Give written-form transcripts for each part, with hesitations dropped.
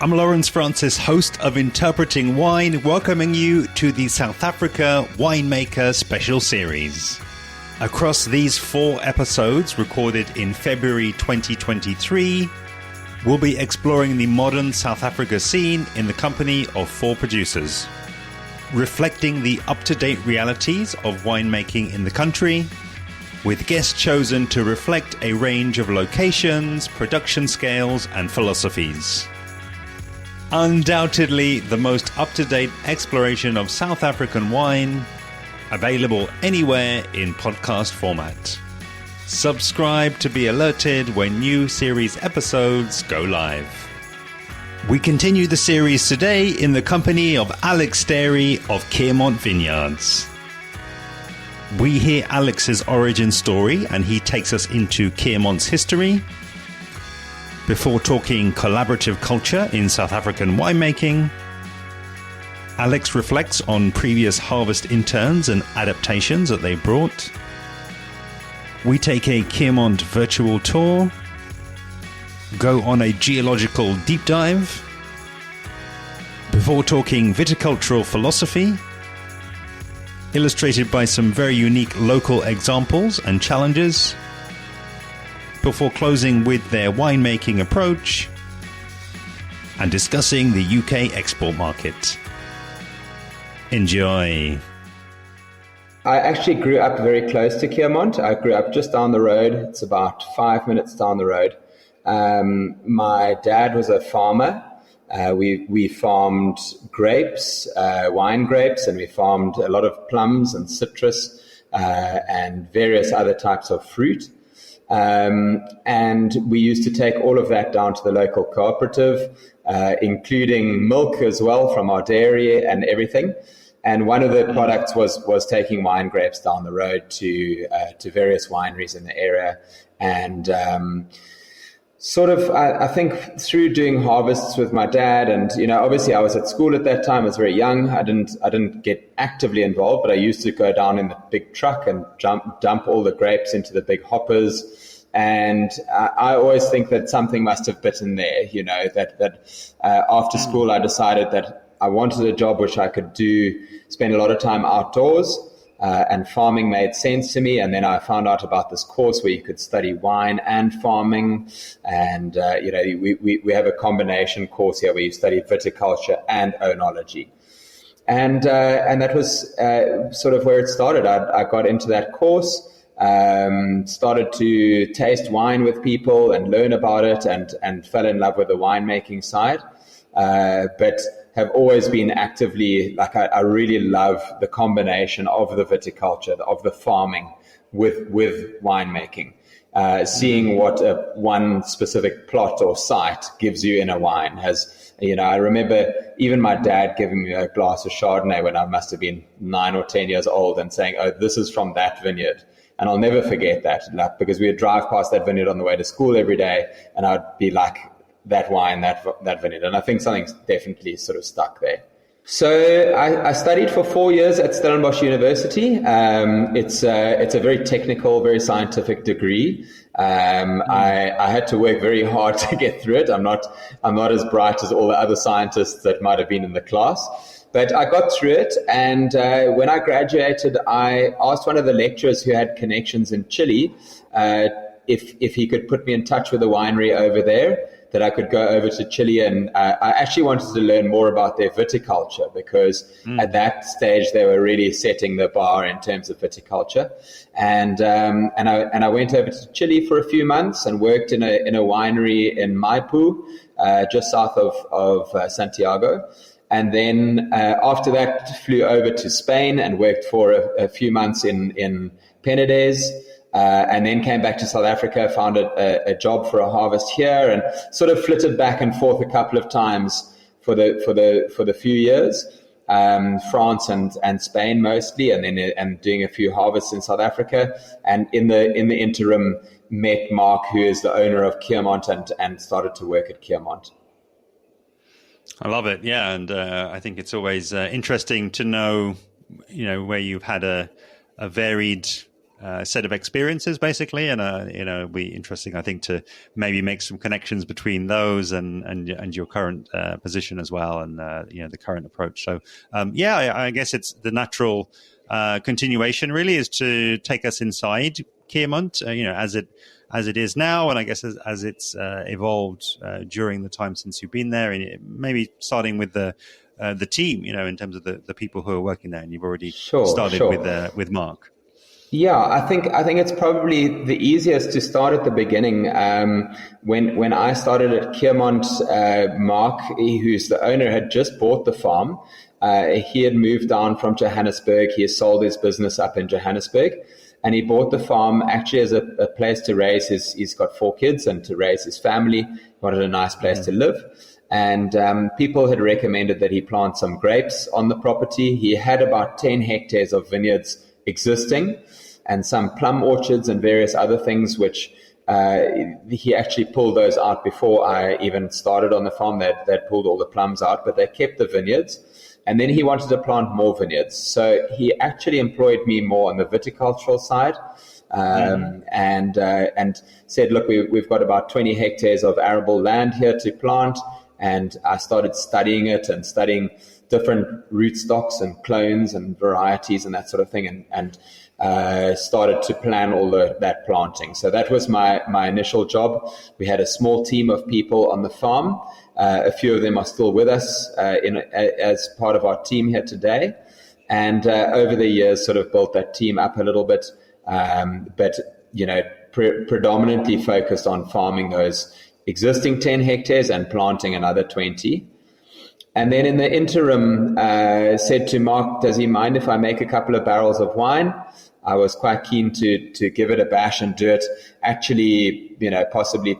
I'm Lawrence Francis, host of Interpreting Wine, welcoming you to the South Africa Winemaker special series. Across these 4 episodes, recorded in February 2023, we'll be exploring the modern South Africa scene in the company of 4 producers, reflecting the up-to-date realities of winemaking in the country, with guests chosen to reflect a range of locations, production scales, and philosophies. Undoubtedly the most up-to-date exploration of South African wine, available anywhere in podcast format. Subscribe to be alerted when new series episodes go live. We continue the series today in the company of Alex Starey of Keermont Vineyards. We hear Alex's origin story and he takes us into Keermont's history, before talking collaborative culture in South African winemaking. Alex reflects on previous harvest interns and adaptations that they brought. We take a Keermont virtual tour, go on a geological deep dive, before talking viticultural philosophy, illustrated by some very unique local examples and challenges, before closing with their winemaking approach and discussing the UK export market. Enjoy. I actually grew up very close to Keermont. I grew up just down the road. It's about 5 minutes down the road. My dad was a farmer. We farmed grapes, wine grapes, and we farmed a lot of plums and citrus and various other types of fruit. And we used to take all of that down to the local cooperative, including milk as well from our dairy and everything. And one of the products was taking wine grapes down the road to various wineries in the area. And I think through doing harvests with my dad, and obviously I was at school at that time. I was very young. I didn't get actively involved, but I used to go down in the big truck and dump all the grapes into the big hoppers. And I always think that something must have bitten there. That after school I decided that I wanted a job which I could spend a lot of time outdoors. And farming made sense to me. And then I found out about this course where you could study wine and farming. And, we have a combination course here where you study viticulture and oenology. And that was sort of where it started. I got into that course, started to taste wine with people and learn about it and fell in love with the winemaking side. But have always been actively, I really love the combination of the viticulture, of the farming with winemaking, seeing what one specific plot or site gives you in a wine. I remember even my dad giving me a glass of Chardonnay when I must have been 9 or 10 years old and saying, "Oh, this is from that vineyard." And I'll never forget that, because we would drive past that vineyard on the way to school every day, and I'd be like, that wine, that vineyard. And I think something's definitely sort of stuck there. So I studied for 4 years at Stellenbosch University. It's a very technical, very scientific degree. I had to work very hard to get through it. I'm not as bright as all the other scientists that might have been in the class. But I got through it, and when I graduated, I asked one of the lecturers who had connections in Chile if he could put me in touch with a winery over there, that I could go over to Chile. And I actually wanted to learn more about their viticulture, because at that stage they were really setting the bar in terms of viticulture. And I went over to Chile for a few months and worked in a winery in Maipú, just south of Santiago. And then after that, flew over to Spain and worked for a few months in Penedès. And then came back to South Africa, found a job for a harvest here, and sort of flitted back and forth a couple of times for the few years, France and Spain mostly, and doing a few harvests in South Africa. And in the interim, met Mark, who is the owner of Keermont, and started to work at Keermont. I love it, yeah, and I think it's always interesting to know, where you've had a varied set of experiences, basically, and it'll be interesting, I think, to maybe make some connections between those and your current position as well, and the current approach. So, I guess it's the natural continuation, really, is to take us inside Keermont, as it is now, and I guess as it's evolved during the time since you've been there, and maybe starting with the team, in terms of the people who are working there, and you've already started with Mark. Yeah, I think it's probably the easiest to start at the beginning. When I started at Keermont, Mark, who's the owner, had just bought the farm. He had moved down from Johannesburg. He has sold his business up in Johannesburg, and he bought the farm actually as a place to raise he's got 4 kids and to raise his family. He wanted a nice place to live. And people had recommended that he plant some grapes on the property. He had about 10 hectares of vineyards existing, and some plum orchards and various other things, which he actually pulled those out before I even started on the farm. They'd pulled all the plums out, but they kept the vineyards. And then he wanted to plant more vineyards. So he actually employed me more on the viticultural side, and said, look, we've got about 20 hectares of arable land here to plant. And I started studying it and studying different rootstocks and clones and varieties and that sort of thing, and started to plan all that planting. So that was my initial job. We had a small team of people on the farm. A few of them are still with us as part of our team here today. And over the years, sort of built that team up a little bit, but predominantly focused on farming those existing 10 hectares and planting another 20. And then in the interim, said to Mark, does he mind if I make a couple of barrels of wine? I was quite keen to give it a bash and do it, actually, possibly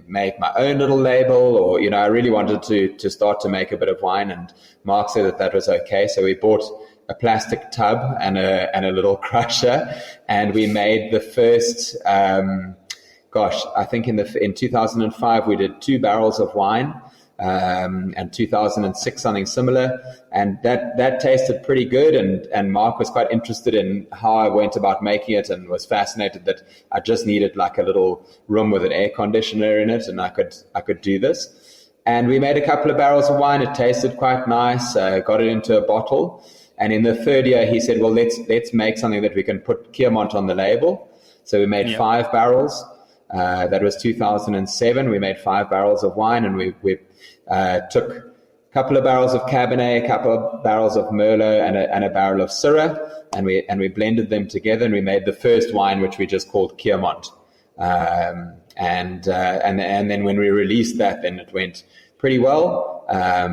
make my own little label, or, I really wanted to start to make a bit of wine. And Mark said that was okay. So we bought a plastic tub and a little crusher, and we made the first, I think in 2005, we did 2 barrels of wine. And 2006 something similar, and that tasted pretty good, and Mark was quite interested in how I went about making it, and was fascinated that I just needed like a little room with an air conditioner in it, and I could do this. And we made a couple of barrels of wine. It tasted quite nice. Got it into a bottle, and in the third year he said, well, let's make something that we can put Keermont on the label. So we made 5 barrels. That was 2007. We made 5 barrels of wine, and we took a couple of barrels of Cabernet, a couple of barrels of Merlot, and a barrel of Syrah, and we blended them together, and we made the first wine, which we just called Keermont. And then when we released that, then it went pretty well.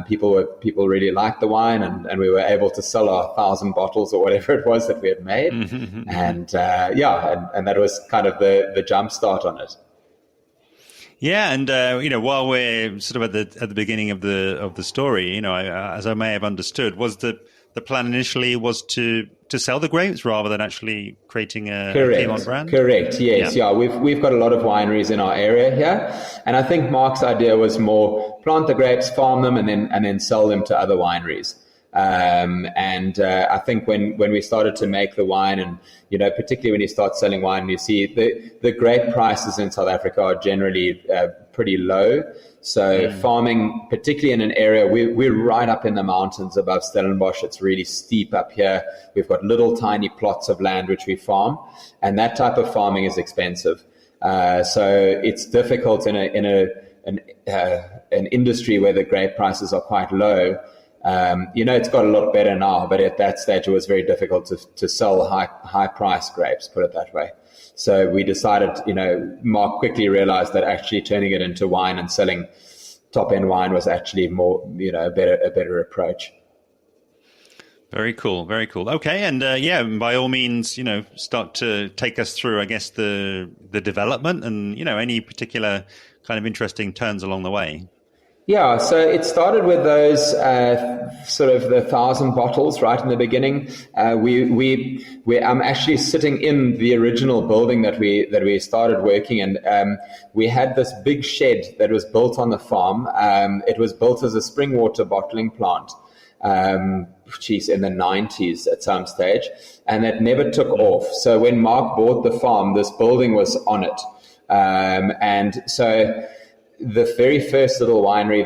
People really liked the wine, and we were able to sell our 1,000 bottles or whatever it was that we had made. And that was kind of the jump start on it. Yeah, and while we're sort of at the beginning of the story, as I may have understood, was the plan initially was to sell the grapes rather than actually creating a Keermont brand? Correct. Yes. Yeah. We've got a lot of wineries in our area here, and I think Mark's idea was more plant the grapes, farm them, and then sell them to other wineries. I think when we started to make the wine, and particularly when you start selling wine, you see the grape prices in South Africa are generally pretty low. So farming, particularly in an area, we're right up in the mountains above Stellenbosch. It's really steep up here. We've got little tiny plots of land which we farm, and that type of farming is expensive. So it's difficult in an industry where the grape prices are quite low. It's got a lot better now, but at that stage it was very difficult to sell high price grapes, put it that way. So we decided, Mark quickly realized that actually turning it into wine and selling top end wine was actually more, a better approach. Very cool. Very cool. Okay. And by all means, start to take us through, I guess, the development and, any particular kind of interesting turns along the way. Yeah, so it started with those sort of the 1,000 bottles right in the beginning. I'm actually sitting in the original building that we started working in. We had this big shed that was built on the farm. It was built as a spring water bottling plant. in the 90s at some stage, and that never took off. So when Mark bought the farm, this building was on it. And so the very first little winery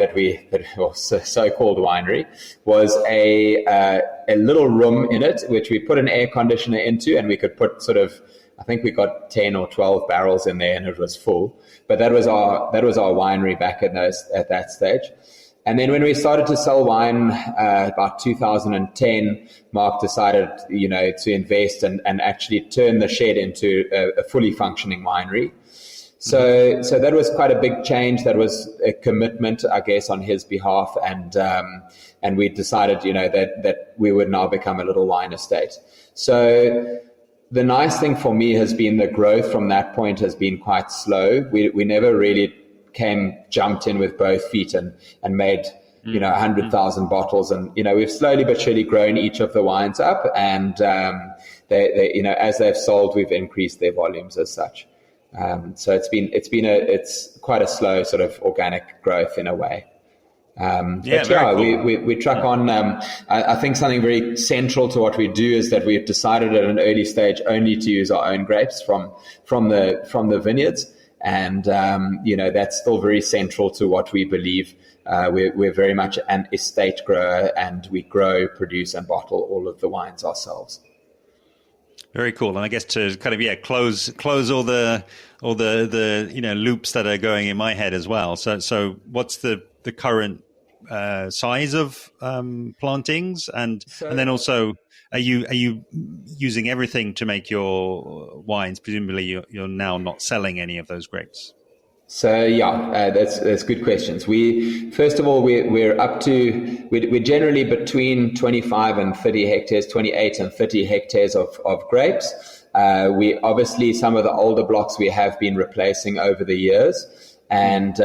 so-called winery, was a little room in it, which we put an air conditioner into, and we could put I think we got 10 or 12 barrels in there, and it was full. But that was our winery back at that stage. And then when we started to sell wine about 2010, Mark decided, to invest and actually turn the shed into a fully functioning winery. So that was quite a big change. That was a commitment, I guess, on his behalf, and we decided, that we would now become a little wine estate. So the nice thing for me has been the growth from that point has been quite slow. We never really jumped in with both feet and made 100,000 bottles, and we've slowly but surely grown each of the wines up, and they as they've sold, we've increased their volumes as such. So it's quite a slow sort of organic growth in a way. We truck on. I think something very central to what we do is that we've decided at an early stage only to use our own grapes from the vineyards, and that's still very central to what we believe. We're very much an estate grower, and we grow, produce, and bottle all of the wines ourselves. Very cool. And I guess to kind of close all the loops that are going in my head as well. So what's the current size of plantings, and then also are you using everything to make your wines? Presumably you're now not selling any of those grapes. So that's good questions. First of all, we're up to we're generally between 25 and 30 hectares, 28 and 30 hectares of grapes. We obviously, some of the older blocks we have been replacing over the years, and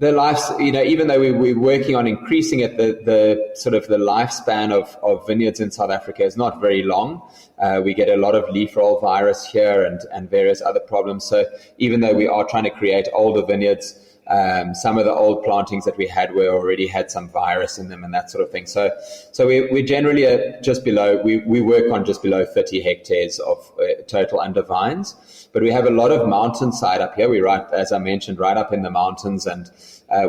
the life, even though we're working on increasing it, the sort of the lifespan of vineyards in South Africa is not very long. We get a lot of leaf roll virus here and various other problems. So even though we are trying to create older vineyards, some of the old plantings that we already had some virus in them and that sort of thing. So we generally are just below, we work on just below 30 hectares of total under vines. But we have a lot of mountainside up here. As I mentioned, right up in the mountains, and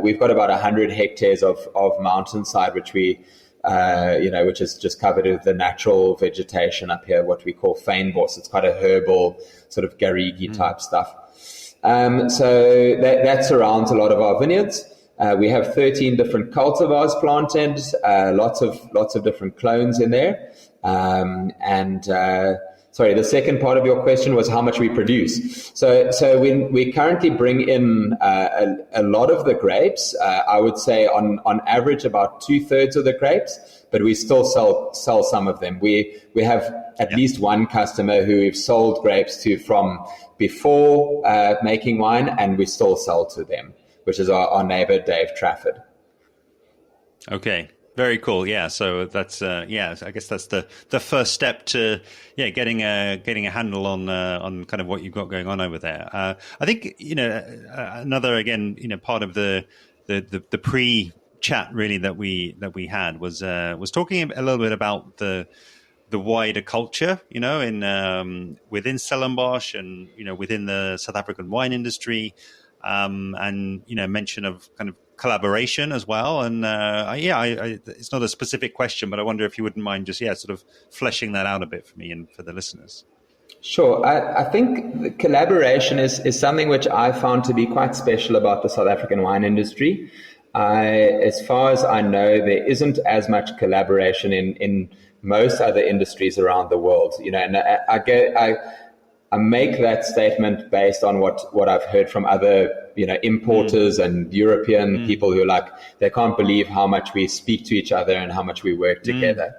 we've got about 100 hectares of mountainside, which which is just covered with the natural vegetation up here, what we call fynbos. It's quite a herbal sort of garrigue type stuff. So that surrounds a lot of our vineyards. We have 13 different cultivars planted, lots of different clones in there, Sorry, the second part of your question was how much we produce. So we currently bring in a lot of the grapes. I would say on average about 2/3 of the grapes, but we still sell some of them. We have at least one customer who we've sold grapes to from before making wine, and we still sell to them, which is our neighbor Dave Trafford. Okay. Very cool. Yeah. So that's I guess that's the first step to getting a handle on kind of what you've got going on over there. I think another part of the pre-chat really that we had was talking a little bit about the wider culture, within Stellenbosch and within the South African wine industry, and mention of kind of collaboration as well. And it's not a specific question, but I wonder if you wouldn't mind just sort of fleshing that out a bit for me and for the listeners. Sure. I think the collaboration is something which I found to be quite special about the South African wine industry. As far as I know, there isn't as much collaboration in most other industries around the world. And I make that statement based on what I've heard from other importers and European people who they can't believe how much we speak to each other and how much we work together.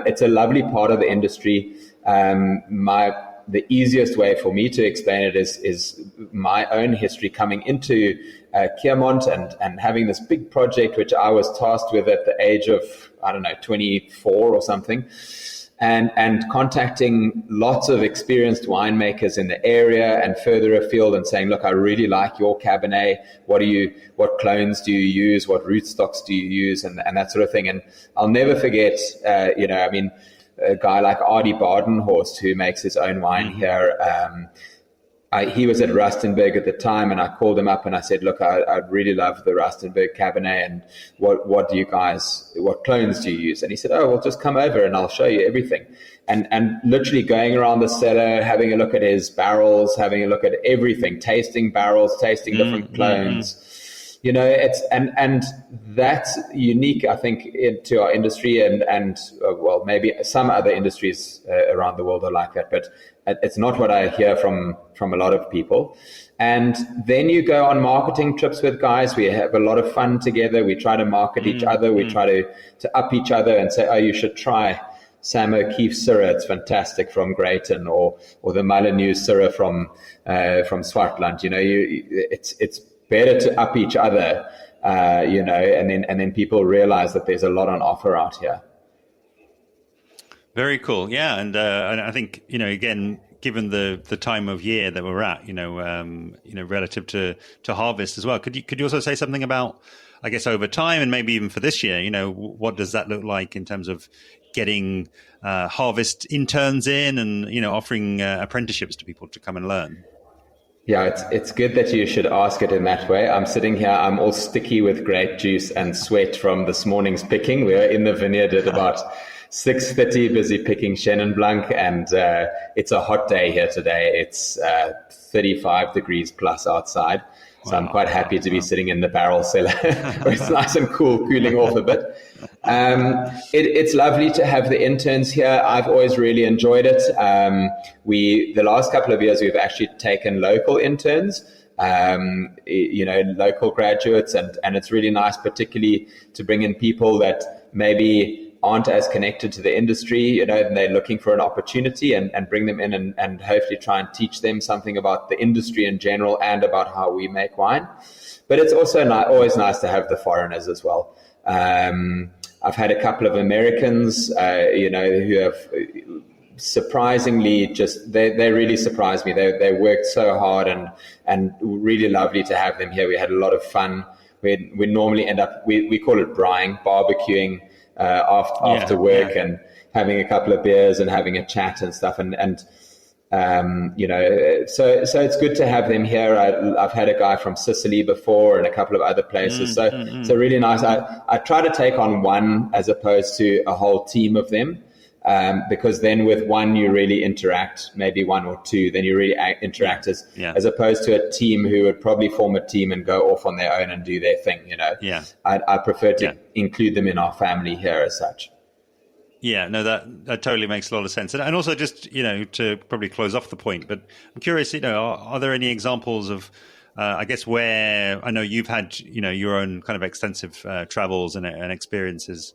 It's a lovely part of the industry. The easiest way for me to explain it is my own history coming into Keermont and having this big project which I was tasked with at the age of 24 or something. and contacting lots of experienced winemakers in the area and further afield and saying, look, I really like your Cabernet. What clones do you use? What rootstocks do you use? And that sort of thing. And I'll never forget, a guy like Adi Badenhorst, who makes his own wine here. He was at Rustenburg at the time, and I called him up and I said, look, I really love the Rustenburg Cabernet, and what clones do you use? And he said, oh, well, just come over and I'll show you everything. And literally going around the cellar, having a look at his barrels, having a look at everything, tasting barrels, tasting different clones. It's and that's unique, I think, to our industry, and maybe some other industries around the world are like that, but it's not what I hear from a lot of people. And then you go on marketing trips with guys. We have a lot of fun together. We try to market each other. We try to up each other and say, oh, you should try Sam O'Keefe Syrah. It's fantastic from Greyton, or the Molyneux Syrah from Swartland. It's better to up each other, and then people realize that there's a lot on offer out here. Very cool. Yeah. And I think, again, given the time of year that we're at, relative to harvest as well, could you also say something about, I guess, over time and maybe even for this year, what does that look like in terms of getting harvest interns in and, offering apprenticeships to people to come and learn? Yeah, it's good that you should ask it in that way. I'm sitting here, I'm all sticky with grape juice and sweat from this morning's picking. We were in the vineyard at about 6:30, busy picking Chenin Blanc, and it's a hot day here today. It's 35 degrees plus outside. So I'm quite happy to be sitting in the barrel cellar where it's nice and cool, cooling off a bit. It's lovely to have the interns here. I've always really enjoyed it. The last couple of years, we've actually taken local interns, local graduates, and it's really nice, particularly to bring in people that maybe aren't as connected to the industry, and they're looking for an opportunity, and bring them in and hopefully try and teach them something about the industry in general and about how we make wine. But it's also always nice to have the foreigners as well. I've had a couple of Americans, who have surprisingly they really surprised me. They worked so hard, and really lovely to have them here. We had a lot of fun. We normally end up, we call it braaiing, barbecuing, after work, and having a couple of beers and having a chat and stuff, so it's good to have them here. I've had a guy from Sicily before and a couple of other places, so really nice. I try to take on one as opposed to a whole team of them, because then with one you really interact, maybe one or two, then you really interact as opposed to a team who would probably form a team and go off on their own and do their thing. I prefer to include them in our family here as such. Yeah, no, that totally makes a lot of sense. And also just, to probably close off the point, but I'm curious, are there any examples of, I guess, where I know you've had, your own kind of extensive travels and experiences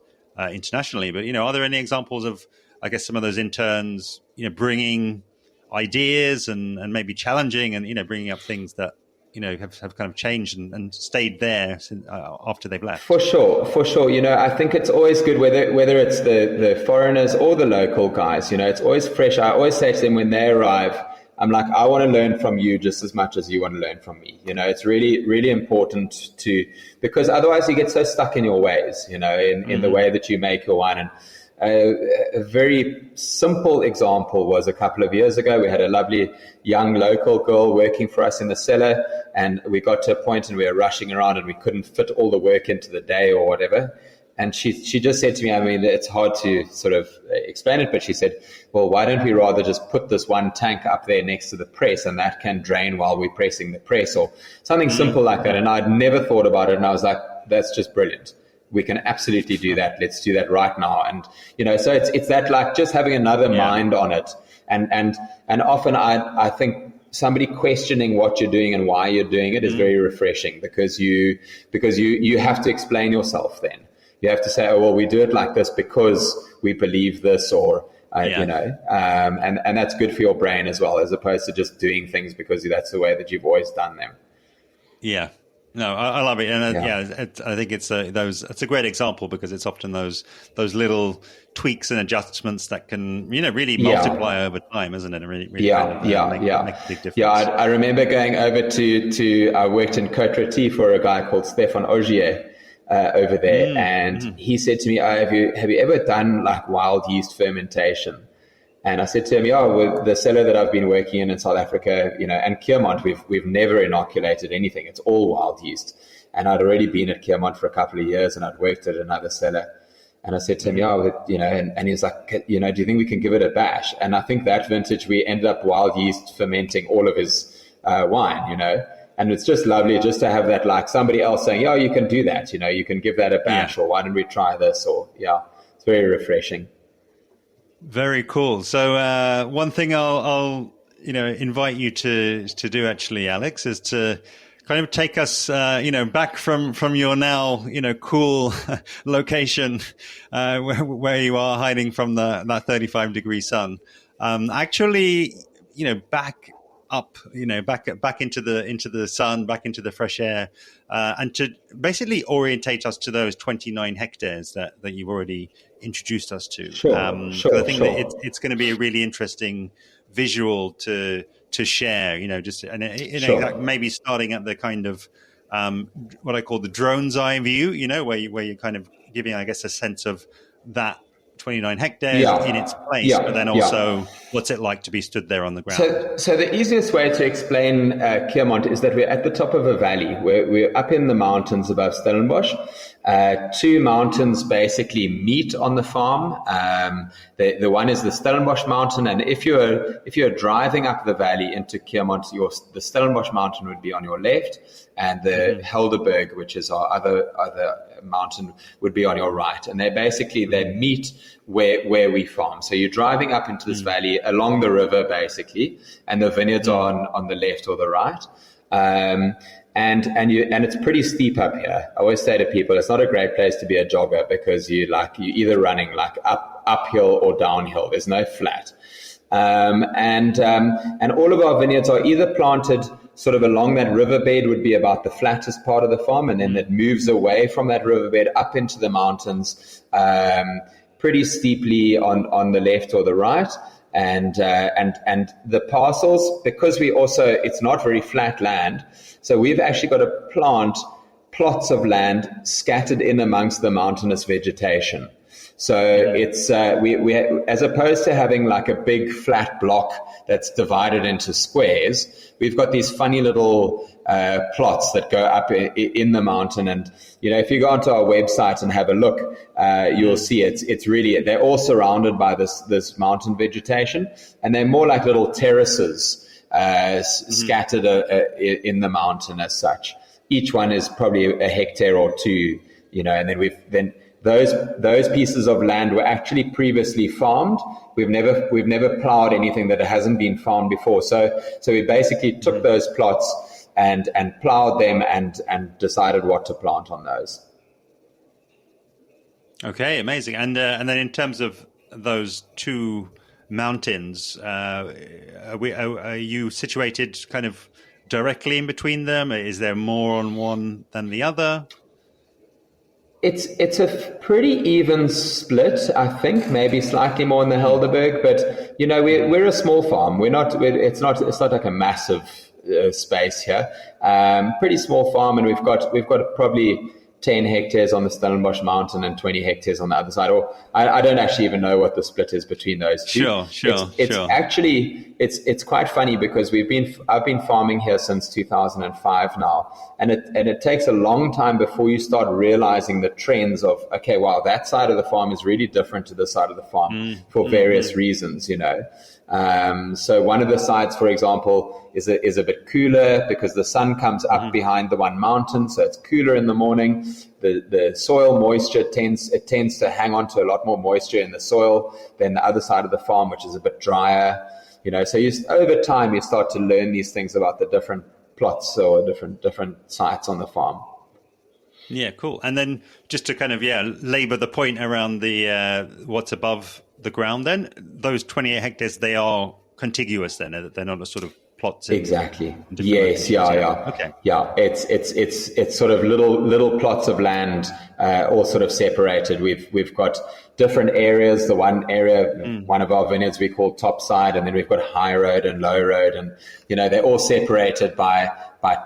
internationally, but, are there any examples of, I guess, some of those interns, bringing ideas and maybe challenging and, bringing up things that, have kind of changed and stayed there since, after they've left? For sure. I think it's always good, whether it's the foreigners or the local guys, it's always fresh. I always say to them when they arrive, I'm like, I want to learn from you just as much as you want to learn from me. It's really, really important because otherwise you get so stuck in your ways, in the way that you make your wine. And a very simple example was a couple of years ago. We had a lovely young local girl working for us in the cellar, and we got to a point and we were rushing around and we couldn't fit all the work into the day or whatever. And she just said to me, it's hard to sort of explain it, but she said, well, why don't we rather just put this one tank up there next to the press, and that can drain while we're pressing the press, or something simple like that. And I'd never thought about it, and I was like, that's just brilliant. We can absolutely do that. Let's do that right now. And, so it's that, like, just having another mind on it. And often I think somebody questioning what you're doing and why you're doing it is very refreshing, because you have to explain yourself then. You have to say, oh, well, we do it like this because we believe this, or, and that's good for your brain as well, as opposed to just doing things because that's the way that you've always done them. Yeah. No, I love it, and I think it's a great example because it's often those little tweaks and adjustments that can really multiply over time, isn't it? And really make a big difference. Yeah, I remember going over to I worked in Côte Rôtie for a guy called Stéphane Augier over there, and he said to me, "Have you ever done like wild yeast fermentation?" And I said to him, with the cellar that I've been working in South Africa, and Keermont, we've never inoculated anything. It's all wild yeast. And I'd already been at Keermont for a couple of years, and I'd worked at another cellar. And I said to him, and he was like, do you think we can give it a bash? And I think that vintage, we ended up wild yeast fermenting all of his wine, And it's just lovely just to have that, like somebody else saying, you can do that, you can give that a bash, or why don't we try this? Or, it's very refreshing. Very cool. So one thing I'll invite you to do actually, Alex, is to kind of take us back from your now cool location where you are hiding from that 35-degree sun. Actually, back up, back into the sun, back into the fresh air, and to basically orientate us to those 29 hectares that you've already introduced us to. Sure. I think that it's going to be a really interesting visual to share. Maybe starting at the kind of what I call the drone's eye view. Where you're kind of giving, I guess, a sense of that 29 hectares in its place, but then also what's it like to be stood there on the ground? So the easiest way to explain Keermont is that we're at the top of a valley. We're up in the mountains above Stellenbosch. Two mountains basically meet on the farm. The one is the Stellenbosch mountain, and if you're driving up the valley into Keermont, the Stellenbosch mountain would be on your left, and the Helderberg, which is our other mountain, would be on your right. And they meet where we farm. So you're driving up into this valley along the river basically, and the vineyards are on the left or the right. And it's pretty steep up here. I always say to people, it's not a great place to be a jogger because you're either running like uphill or downhill. There's no flat. And all of our vineyards are either planted sort of along that riverbed, would be about the flattest part of the farm, and then it moves away from that riverbed up into the mountains, pretty steeply on the left or the right. And the parcels, because it's not very flat land, so we've actually got to plant plots of land scattered in amongst the mountainous vegetation. So it's we as opposed to having like a big flat block that's divided into squares, we've got these funny little plots that go up in the mountain. And if you go onto our website and have a look, you'll see it's really, they're all surrounded by this mountain vegetation, and they're more like little terraces scattered in the mountain as such. Each one is probably a hectare or two, and then those pieces of land were actually previously farmed. We've never plowed anything that hasn't been farmed before. So we basically took those plots and plowed them and decided what to plant on those. Okay, amazing. And then in terms of those two mountains, are you situated kind of directly in between them? Is there more on one than the other? It's a pretty even split, I think, maybe slightly more in the Helderberg, but we're a small farm. It's not like a massive space here. Pretty small farm, and we've got probably 10 hectares on the Stellenbosch mountain and 20 hectares on the other side. Or I don't actually even know what the split is between those two. Sure. Actually, it's quite funny because I've been farming here since 2005 now, and it takes a long time before you start realizing the trends of, okay, wow, that side of the farm is really different to this side of the farm for various reasons, So one of the sides, for example, is a bit cooler because the sun comes up behind the one mountain, so it's cooler in the morning. The soil moisture tends to hang on to a lot more moisture in the soil than the other side of the farm, which is a bit drier. So over time you start to learn these things about the different plots or different sites on the farm. Yeah, cool. And then just to kind of labor the point around the what's above the ground, then those 28 hectares, they are contiguous. Then they're not a sort of plots. Exactly. Yes. Yeah. Okay. Yeah. It's sort of little plots of land, all sort of separated. We've got different areas. The one area, one of our vineyards we call Topside, and then we've got High Road and Low Road, and they're all separated by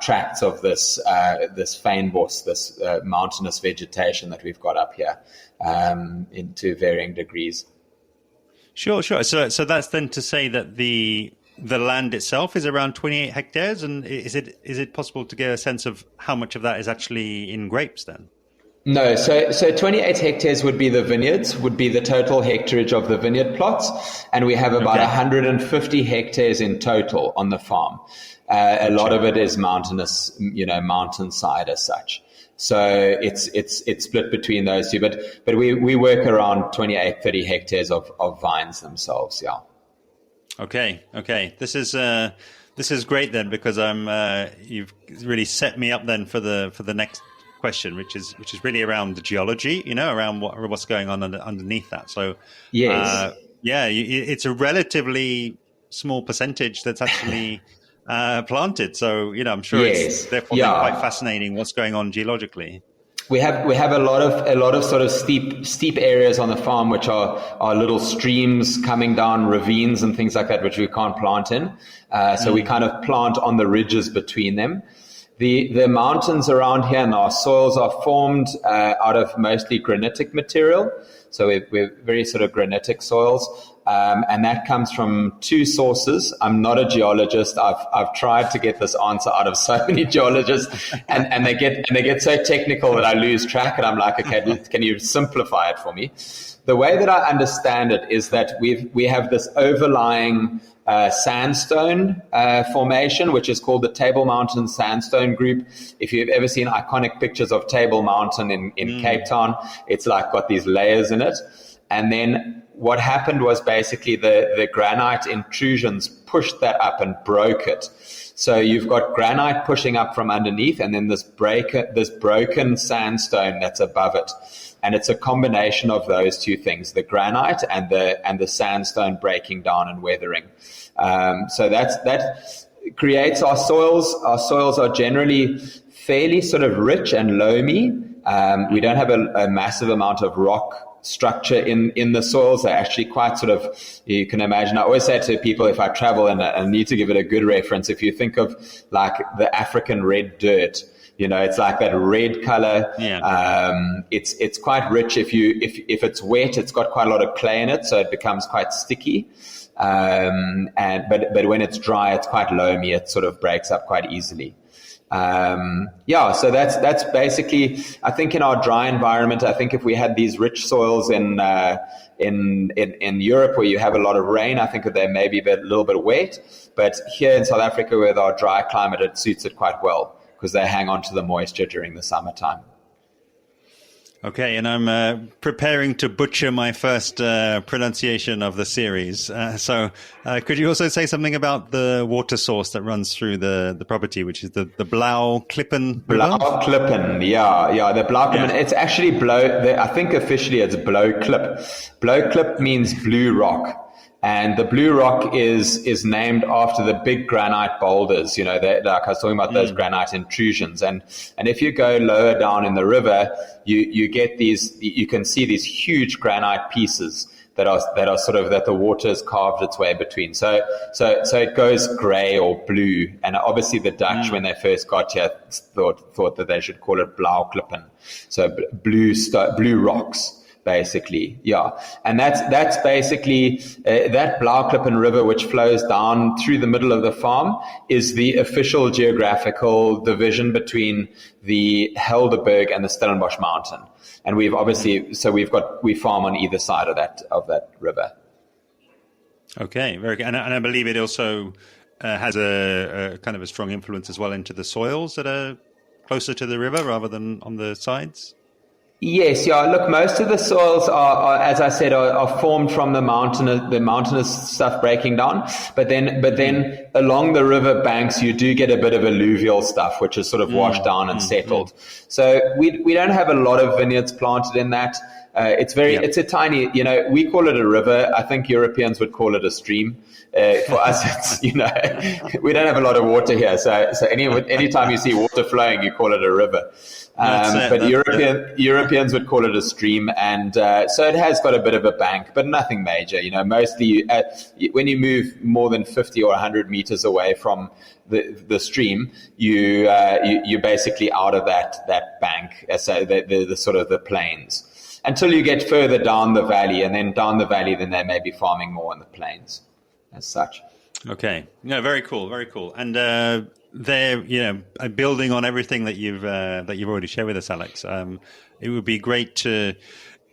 tracts of this fynbos, this mountainous vegetation that we've got up here, into varying degrees. Sure. So that's then to say that the land itself is around 28 hectares, and is it possible to get a sense of how much of that is actually in grapes then? No, so 28 hectares would be the vineyards, would be the total hectarage of the vineyard plots, and we have about 150 hectares in total on the farm. A lot of it is mountainous, mountainside as such. So it's split between those two, but we work around 28, 30 hectares of vines themselves. Yeah. Okay. This is great then, because you've really set me up then for the next question, which is really around the geology, around what's going on underneath that. So yes, it's a relatively small percentage that's actually planted. So I'm sure it's therefore quite fascinating what's going on geologically. We have a lot of sort of steep areas on the farm, which are little streams coming down, ravines and things like that, which we can't plant in. So we kind of plant on the ridges between them. The mountains around here and our soils are formed out of mostly granitic material. So we're very sort of granitic soils. And that comes from two sources. I'm not a geologist. I've tried to get this answer out of so many geologists, and they get so technical that I lose track. And I'm like, okay, can you simplify it for me? The way that I understand it is that we have this overlying sandstone formation, which is called the Table Mountain Sandstone Group. If you've ever seen iconic pictures of Table Mountain in Cape Town, it's like got these layers in it. And then what happened was basically the granite intrusions pushed that up and broke it. So you've got granite pushing up from underneath, and then this broken sandstone that's above it. And it's a combination of those two things, the granite and the sandstone breaking down and weathering. So that creates our soils. Our soils are generally fairly sort of rich and loamy. We don't have a massive amount of rock structure in the soils. They're actually quite sort of, you can imagine, I always say to people if I travel, and I need to give it a good reference, if you think of like the African red dirt, it's like that red color. It's quite rich. If it's wet, it's got quite a lot of clay in it, so it becomes quite sticky. But when it's dry, it's quite loamy. It sort of breaks up quite easily. So that's basically, I think in our dry environment, I think if we had these rich soils in Europe where you have a lot of rain, I think that they may be a little bit wet, but here in South Africa with our dry climate, it suits it quite well because they hang on to the moisture during the summertime. Okay, and I'm preparing to butcher my first pronunciation of the series. So could you also say something about the water source that runs through the property, which is the Blauwklippen River? Blauwklippen, yeah, the Blauwklippen. It's actually I think officially it's Blauwklip. Blauwklip means blue rock. And the blue rock is named after the big granite boulders, like I was talking about those granite intrusions. And if you go lower down in the river, you get you can see these huge granite pieces that are sort of that the water has carved its way between. So it goes gray or blue. And obviously the Dutch, when they first got here, thought that they should call it Blauwklippen. So blue rocks. Basically, and that's basically that Blauwklippen River, which flows down through the middle of the farm, is the official geographical division between the Helderberg and the Stellenbosch Mountain. And we farm on either side of that river. Okay, very good. And I believe it also has a kind of a strong influence as well into the soils that are closer to the river rather than on the sides. Yes, look, most of the soils are as I said, are formed from the mountainous stuff breaking down. But then along the river banks, you do get a bit of alluvial stuff, which is sort of washed down and settled. So we don't have a lot of vineyards planted in that. It's a tiny, we call it a river. I think Europeans would call it a stream. For us, it's, we don't have a lot of water here. So anytime you see water flowing, you call it a river. But Europeans would call it a stream. And so it has got a bit of a bank, but nothing major. Mostly when you move more than 50 or 100 meters away from the stream, you're basically out of that bank, so the sort of the plains, until you get further down the valley, and then down the valley, then they may be farming more on the plains as such. Okay, no, very cool, very cool. And they're building on everything that you've already shared with us, Alex. It would be great to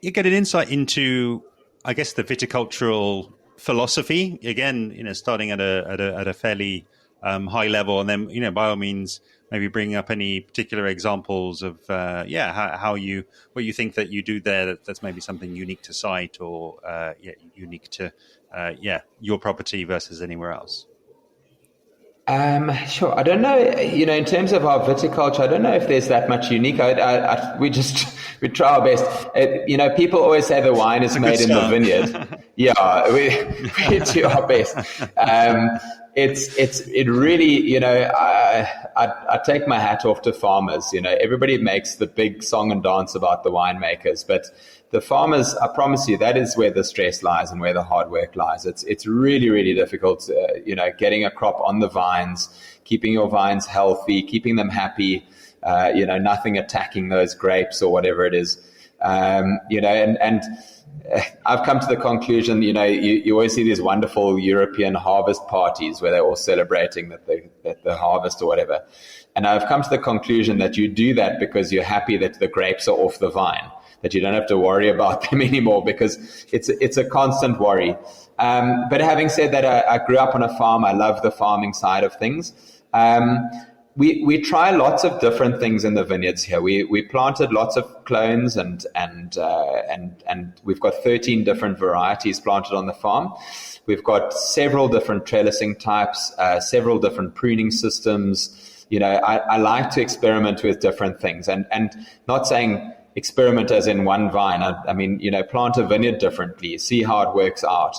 get an insight into, I guess, the viticultural philosophy. Again, starting at a fairly high level, and then by all means maybe bring up any particular examples of what you think that you do there that's maybe something unique to site, or unique to your property versus anywhere else. Sure. I don't know, in terms of our viticulture, I don't know if there's that much unique. We try our best. People always say the wine is made in the vineyard. Yeah, we do our best. It really, I take my hat off to farmers. Everybody makes the big song and dance about the winemakers, but the farmers, I promise you, that is where the stress lies and where the hard work lies. It's really, really difficult, getting a crop on the vines, keeping your vines healthy, keeping them happy, nothing attacking those grapes or whatever it is. And I've come to the conclusion, you always see these wonderful European harvest parties where they're all celebrating that the harvest or whatever. And I've come to the conclusion that you do that because you're happy that the grapes are off the vine, that you don't have to worry about them anymore, because it's a constant worry. But having said that, I grew up on a farm. I love the farming side of things. We try lots of different things in the vineyards here. We planted lots of clones and we've got 13 different varieties planted on the farm. We've got several different trellising types, several different pruning systems. I like to experiment with different things, and not saying experiment as in one vine. I mean, plant a vineyard differently, see how it works out.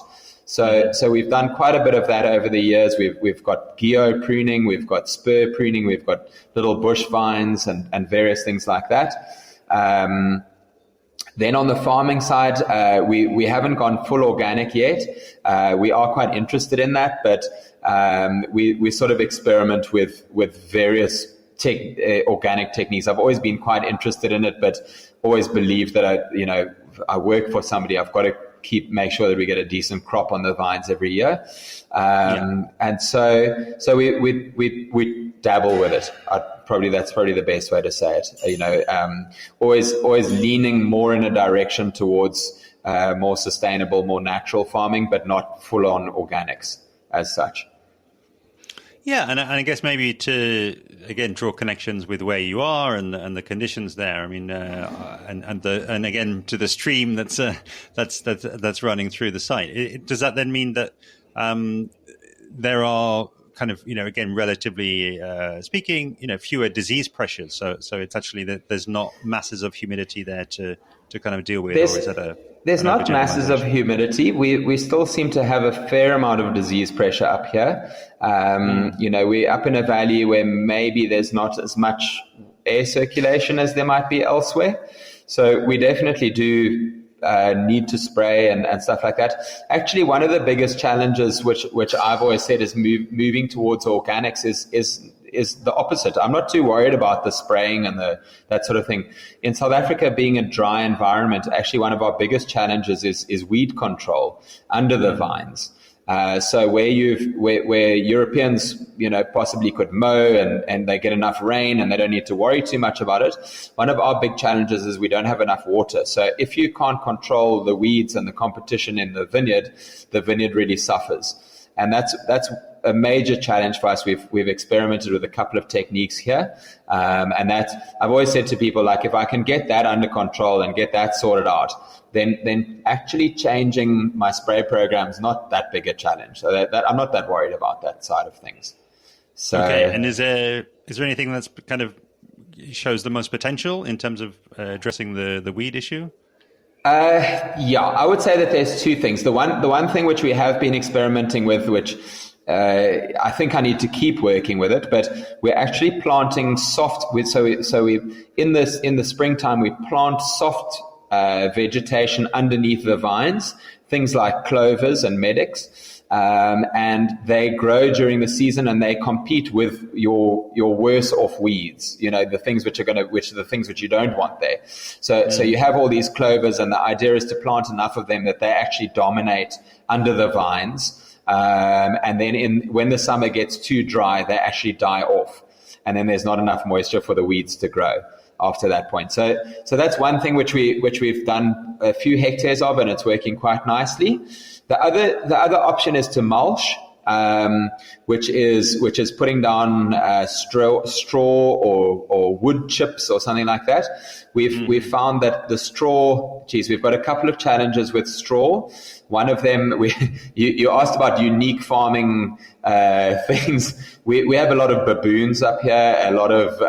So we've done quite a bit of that over the years. We've got geo pruning, we've got spur pruning, we've got little bush vines and various things like that. Then on the farming side, we haven't gone full organic yet. We are quite interested in that, but we sort of experiment with various organic techniques. I've always been quite interested in it, but always believed that I work for somebody. I've got to make sure that we get a decent crop on the vines every year. And so we dabble with it. That's probably the best way to say it. Always leaning more in a direction towards more sustainable, more natural farming, but not full on organics as such. Yeah, and I guess maybe to again draw connections with where you are and the conditions there. I mean, and again to the stream that's running through the site. Does that then mean that there are kind of again relatively speaking fewer disease pressures? So it's actually that there's not masses of humidity there to kind of deal with, or is that There's not masses of humidity. We still seem to have a fair amount of disease pressure up here. We're up in a valley where maybe there's not as much air circulation as there might be elsewhere. So we definitely do need to spray and stuff like that. Actually, one of the biggest challenges, which I've always said is moving towards organics is the opposite. I'm not too worried about the spraying and that sort of thing. In South Africa, being a dry environment, actually one of our biggest challenges is weed control under the vines. So where Europeans, possibly could mow and they get enough rain and they don't need to worry too much about it. One of our big challenges is we don't have enough water. So if you can't control the weeds and the competition in the vineyard really suffers. And that's a major challenge for us. We've experimented with a couple of techniques here. And that I've always said to people, like, if I can get that under control and get that sorted out, then actually changing my spray program is not that big a challenge. So that I'm not that worried about that side of things. So, okay. And is there anything that's kind of shows the most potential in terms of addressing the weed issue? Yeah, I would say that there's two things. The one thing which we have been experimenting with, which I think I need to keep working with it, but we're actually planting soft. So we in the springtime we plant soft vegetation underneath the vines, things like clovers and medics. And they grow during the season, and they compete with your worse off weeds. The things which are the things which you don't want there. So you have all these clovers, and the idea is to plant enough of them that they actually dominate under the vines. And then when the summer gets too dry, they actually die off, and then there's not enough moisture for the weeds to grow after that point. So that's one thing which we've done a few hectares of, and it's working quite nicely. The other option is to mulch, which is putting down straw or wood chips or something like that. We've found that the straw, we've got a couple of challenges with straw. One of them, you asked about unique farming things. We have a lot of baboons up here, a lot of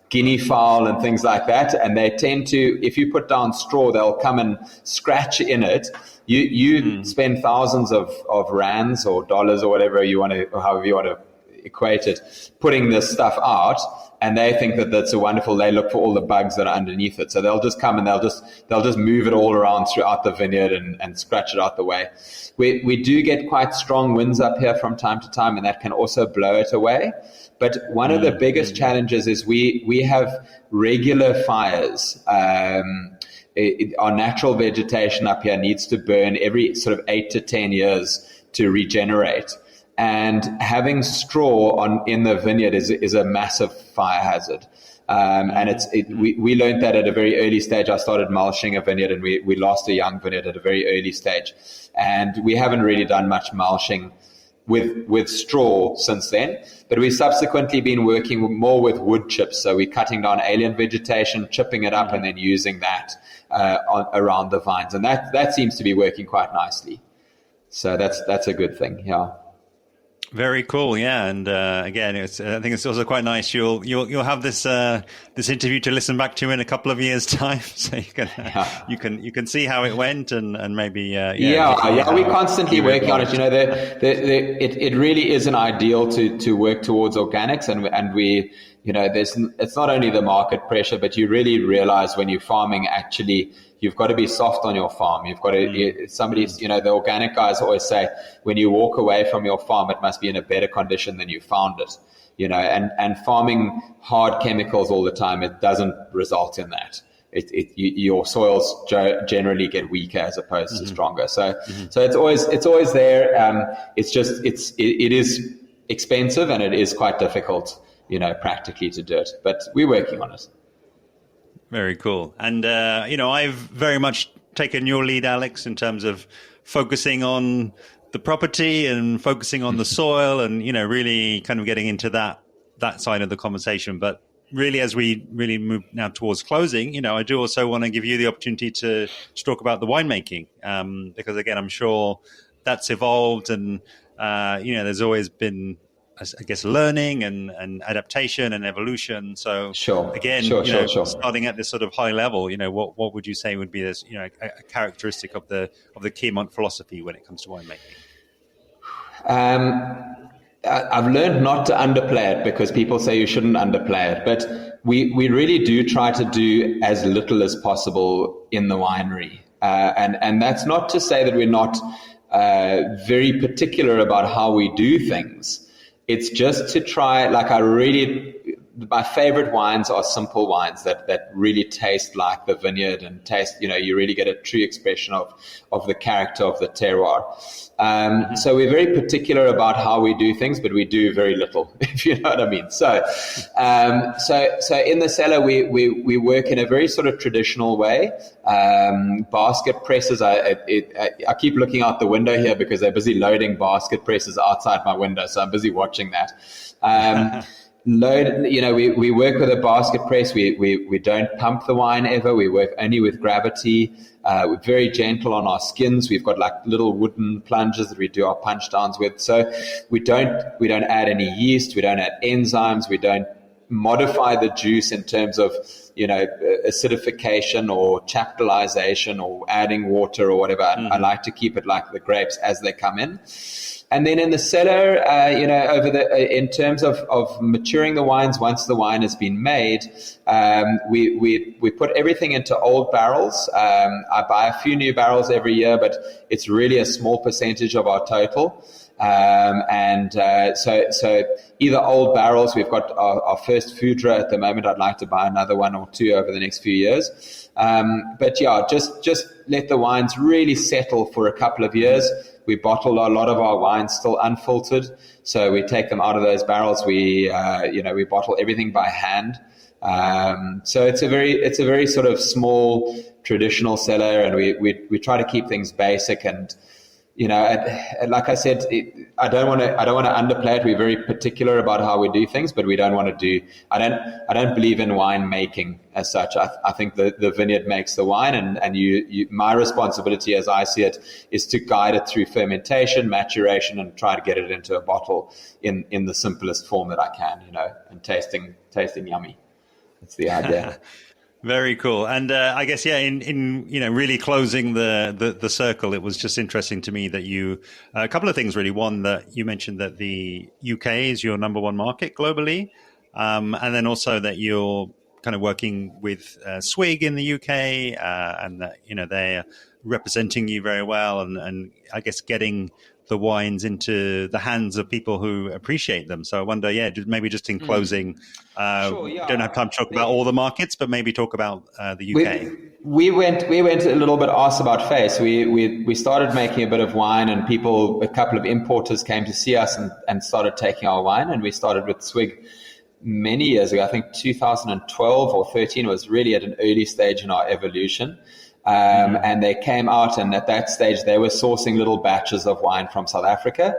guinea fowl and things like that, and they tend to, if you put down straw, they'll come and scratch in it. You spend thousands of rands or dollars or whatever you want to, or however you want to equate it, putting this stuff out, and they think that that's they look for all the bugs that are underneath it. So they'll just come and they'll just move it all around throughout the vineyard and scratch it out the way. We do get quite strong winds up here from time to time, and that can also blow it away. But one of the biggest challenges is we have regular fires. Our natural vegetation up here needs to burn every sort of 8 to 10 years to regenerate. And having straw in the vineyard is a massive fire hazard. And we learned that at a very early stage. I started mulching a vineyard, and we lost a young vineyard at a very early stage. And we haven't really done much mulching with straw since then, but we've subsequently been working more with wood chips. So we're cutting down alien vegetation, chipping it up, and then using that around the vines, and that seems to be working quite nicely. So that's a good thing. Yeah. Very cool, yeah, and again, I think it's also quite nice. You'll have this interview to listen back to in a couple of years' time, so you can see how it went, and maybe we're constantly working on it. It really is an ideal to work towards organics, and we it's not only the market pressure, but you really realize when you're farming, actually, you've got to be soft on your farm. You've got to, the organic guys always say, when you walk away from your farm, it must be in a better condition than you found it, and farming hard chemicals all the time, it doesn't result in that. Your soils generally get weaker as opposed to stronger. So it's always there. It is expensive, and it is quite difficult, practically to do it, but we're working on it. Very cool. And, I've very much taken your lead, Alex, in terms of focusing on the property and focusing on the soil and, really kind of getting into that side of the conversation. But really, as we really move now towards closing, I do also want to give you the opportunity to talk about the winemaking, because, again, I'm sure that's evolved and, there's always been, I guess, learning and adaptation and evolution. So again, starting at this sort of high level, what would you say would be this, a characteristic of the Keermont philosophy when it comes to winemaking? I've learned not to underplay it, because people say you shouldn't underplay it, but we really do try to do as little as possible in the winery. And that's not to say that we're not very particular about how we do things. It's just to try, my favorite wines are simple wines that really taste like the vineyard and taste, you really get a true expression of the character of the terroir. So we're very particular about how we do things, but we do very little, if you know what I mean. So in the cellar, we work in a very sort of traditional way. Basket presses, I keep looking out the window here because they're busy loading basket presses outside my window, so I'm busy watching that. We work with a basket press. We don't pump the wine ever. We work only with gravity. We're very gentle on our skins. We've got like little wooden plungers that we do our punch downs with. So we don't add any yeast. We don't add enzymes. We don't modify the juice in terms of, acidification or chaptalization or adding water or whatever. I like to keep it like the grapes as they come in. And then in the cellar, in terms of maturing the wines, once the wine has been made, we put everything into old barrels. I buy a few new barrels every year, but it's really a small percentage of our total. So either old barrels, we've got our first Foudre at the moment. I'd like to buy another one or two over the next few years. But yeah, just let the wines really settle for a couple of years. We bottle a lot of our wines still unfiltered. So we take them out of those barrels. We bottle everything by hand. So it's a very sort of small traditional cellar, and we try to keep things basic. And like I said, I don't want to underplay it. We're very particular about how we do things, but we don't want to do. I don't believe in wine making as such. I think the vineyard makes the wine, and my responsibility, as I see it, is to guide it through fermentation, maturation, and try to get it into a bottle in the simplest form that I can. And tasting yummy. That's the idea. Very cool. And I guess, in really closing the circle, it was just interesting to me that a couple of things really. One, that you mentioned that the UK is your number one market globally. And then also that you're kind of working with Swig in the UK and that, they're representing you very well and I guess getting the wines into the hands of people who appreciate them. So I wonder, maybe just in closing, Sure, yeah. Don't have time to talk about all the markets, but maybe talk about the UK. We went a little bit arse about face. We started making a bit of wine, and a couple of importers came to see us and started taking our wine, and we started with Swig many years ago. I think 2012 or 13 was really at an early stage in our evolution. And they came out, and at that stage they were sourcing little batches of wine from South Africa.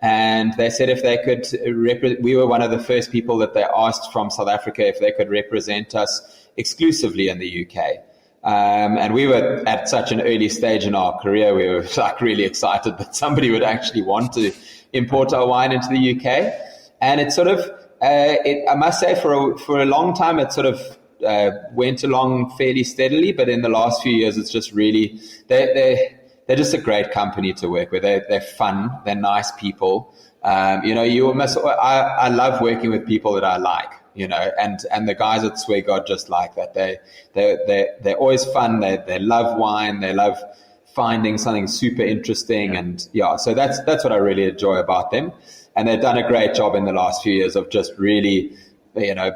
And they said if they could, we were one of the first people that they asked from South Africa if they could represent us exclusively in the UK. And we were at such an early stage in our career, we were like really excited that somebody would actually want to import our wine into the UK. And it sort of, I must say for a long time, it sort of went along fairly steadily, but in the last few years, it's just really, they're just a great company to work with. They're fun. They're nice people. I love working with people that I like, and the guys at Swig are just like that. They're always fun. They love wine. They love finding something super interesting. And so that's what I really enjoy about them. And they've done a great job in the last few years of just really,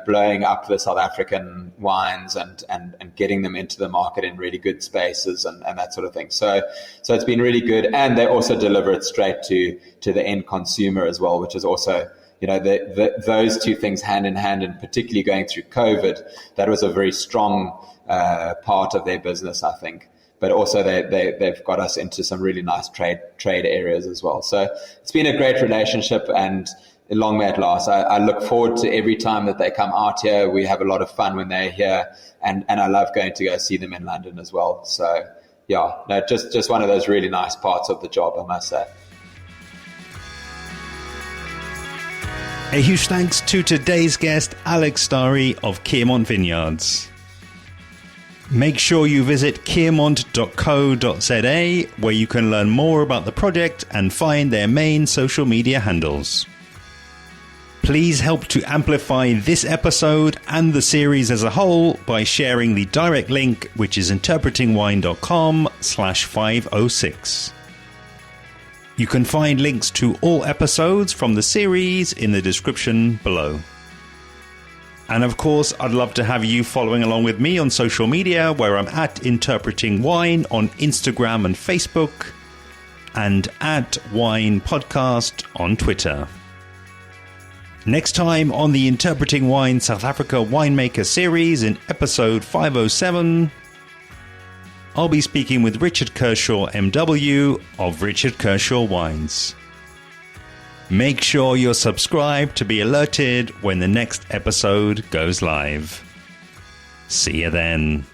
blowing up the South African wines and getting them into the market in really good spaces and that sort of thing. So it's been really good. And they also deliver it straight to the end consumer as well, which is also, those two things hand in hand, and particularly going through COVID, that was a very strong part of their business, I think. But also they've got us into some really nice trade areas as well. So it's been a great relationship, and long may it last. I look forward to every time that they come out here. We have a lot of fun when they're here, and I love going to go see them in London as well. So just one of those really nice parts of the job, I must say. A huge thanks to today's guest, Alex Starey of Keermont Vineyards. Make sure you visit keermont.co.za, where you can learn more about the project and find their main social media handles. Please help to amplify this episode and the series as a whole by sharing the direct link, which is interpretingwine.com/506. You can find links to all episodes from the series in the description below. And of course, I'd love to have you following along with me on social media, where I'm at Interpreting Wine on Instagram and Facebook, and at Wine Podcast on Twitter. Next time on the Interpreting Wine South Africa Winemaker series in episode 507, I'll be speaking with Richard Kershaw MW of Richard Kershaw Wines. Make sure you're subscribed to be alerted when the next episode goes live. See you then.